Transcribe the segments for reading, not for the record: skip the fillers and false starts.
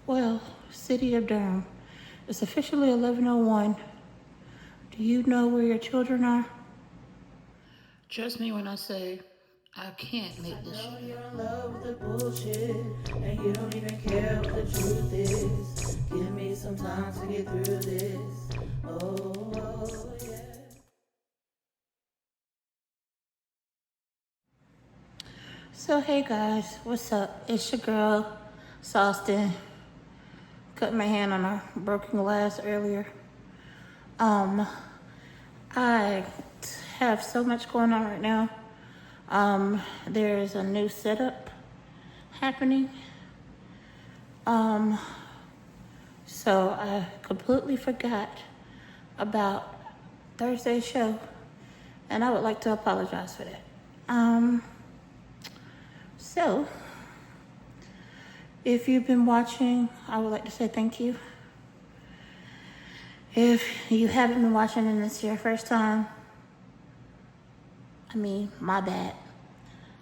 Well, City of Durham, it's officially 11:01. Do you know where your children are? Trust me when I say I can't make this shit. You're in love with the bullshit, and you don't even care what the truth is. Give me some time to get through this. Oh yeah. So hey guys, what's up? It's your girl, Salston. Cut my hand on a broken glass earlier. I have so much going on right now. There's a new setup happening. So I completely forgot about Thursday's show, and I would like to apologize for that. So if you've been watching, I would like to say thank you. If you haven't been watching and it's your first time, my bad.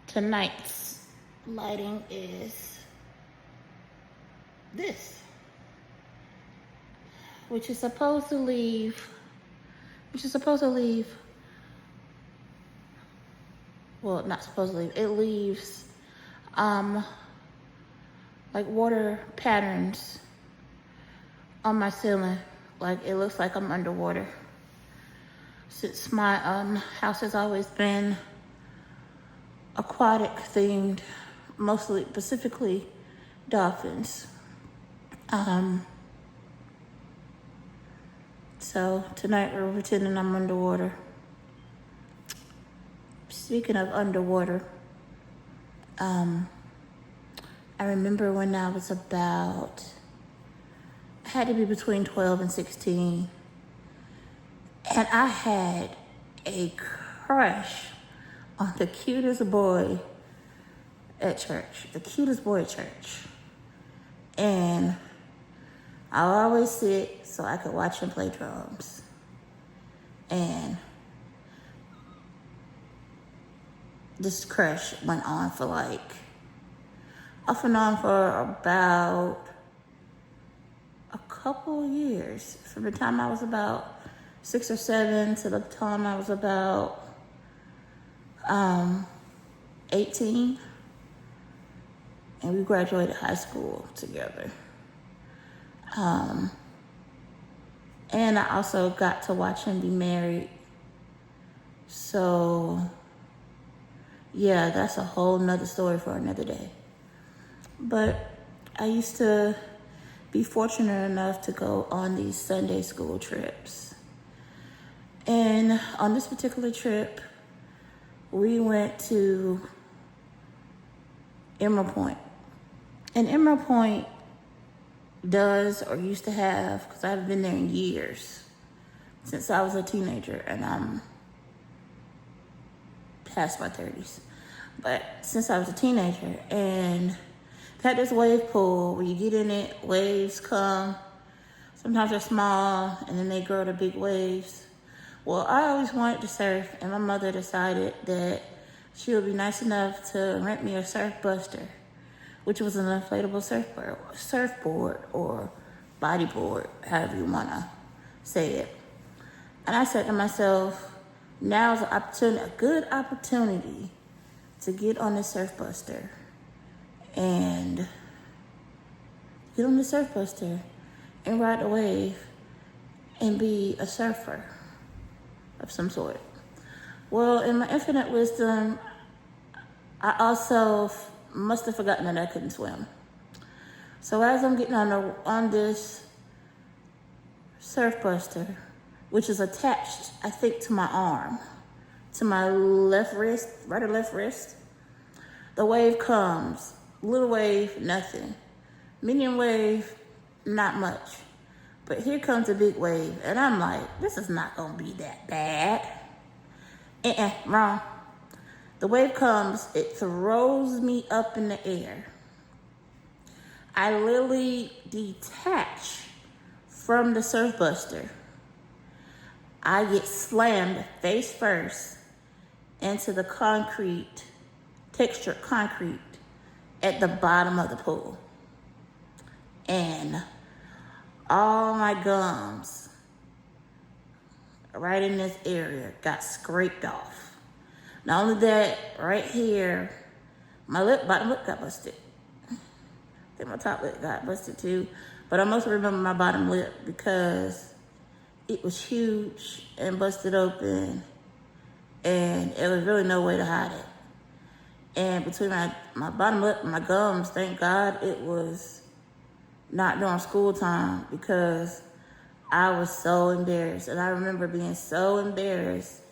Tonight's lighting is this, which is supposed to leave, well, not supposed to leave, it leaves, like water patterns on my ceiling. Like it looks like I'm underwater. Since my house has always been aquatic themed, mostly specifically dolphins. So tonight we're pretending I'm underwater. Speaking of underwater, I remember when I was I had to be between 12 and 16, and I had a crush on the cutest boy at church, and I would always sit so I could watch him play drums. And this crush went on for off and on for about a couple years, from the time I was about 6 or 7 to the time I was about 18, and we graduated high school together. And I also got to watch him be married. So yeah, that's a whole nother story for another day. But I used to be fortunate enough to go on these Sunday school trips. And on this particular trip, we went to Emerald Point. And Emerald Point does, or used to have, because I haven't been there in years, since I was a teenager, and I'm past my 30s. But since I was a teenager, and they had this wave pool where you get in it, waves come. Sometimes they're small, and then they grow to big waves. Well, I always wanted to surf, and my mother decided that she would be nice enough to rent me a surf buster, which was an inflatable surfboard or bodyboard, however you want to say it. And I said to myself, now's a good opportunity to get on the surf buster and ride the wave and be a surfer of some sort. Well, in my infinite wisdom, I also must have forgotten that I couldn't swim. So as I'm getting on this surf buster, which is attached, I think, to my arm, to my left wrist, right or left wrist, the wave comes. Little wave, nothing. Medium wave, not much. But here comes a big wave, and I'm like, this is not gonna be that bad. Wrong. The wave comes, it throws me up in the air. I literally detach from the surf buster. I get slammed face first into the textured concrete at the bottom of the pool. and all my gums right in this area got scraped off. Not only that, right here, my bottom lip got busted. I think my top lip got busted too, but I mostly remember my bottom lip because it was huge and busted open, and there was really no way to hide it. And between my bottom lip and my gums, thank God it was not during school time, because I was so embarrassed. And I remember being so embarrassed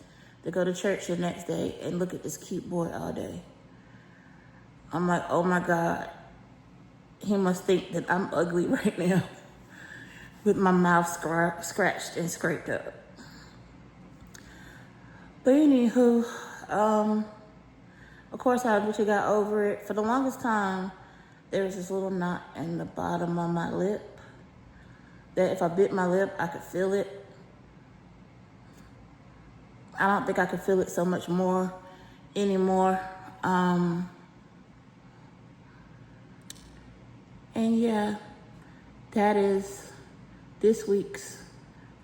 to go to church the next day and look at this cute boy all day. I'm like, oh my God, he must think that I'm ugly right now with my mouth scratched and scraped up. But anywho, of course, I eventually got over it. For the longest time, there was this little knot in the bottom of my lip that if I bit my lip, I could feel it. I don't think I could feel it so much more anymore. And yeah, that is this week's,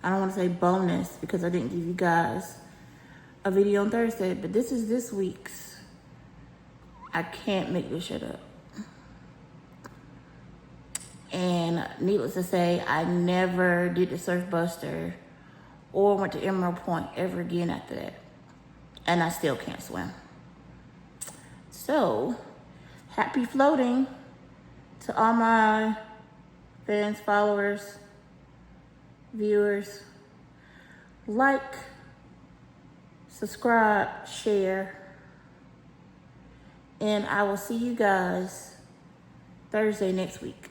I don't want to say bonus because I didn't give you guys a video on Thursday, but this is this week's. I can't make this shit up. And needless to say, I never did the Surf Buster or went to Emerald Point ever again after that. And I still can't swim. So, happy floating to all my fans, followers, viewers. Like, subscribe, share. And I will see you guys Thursday next week.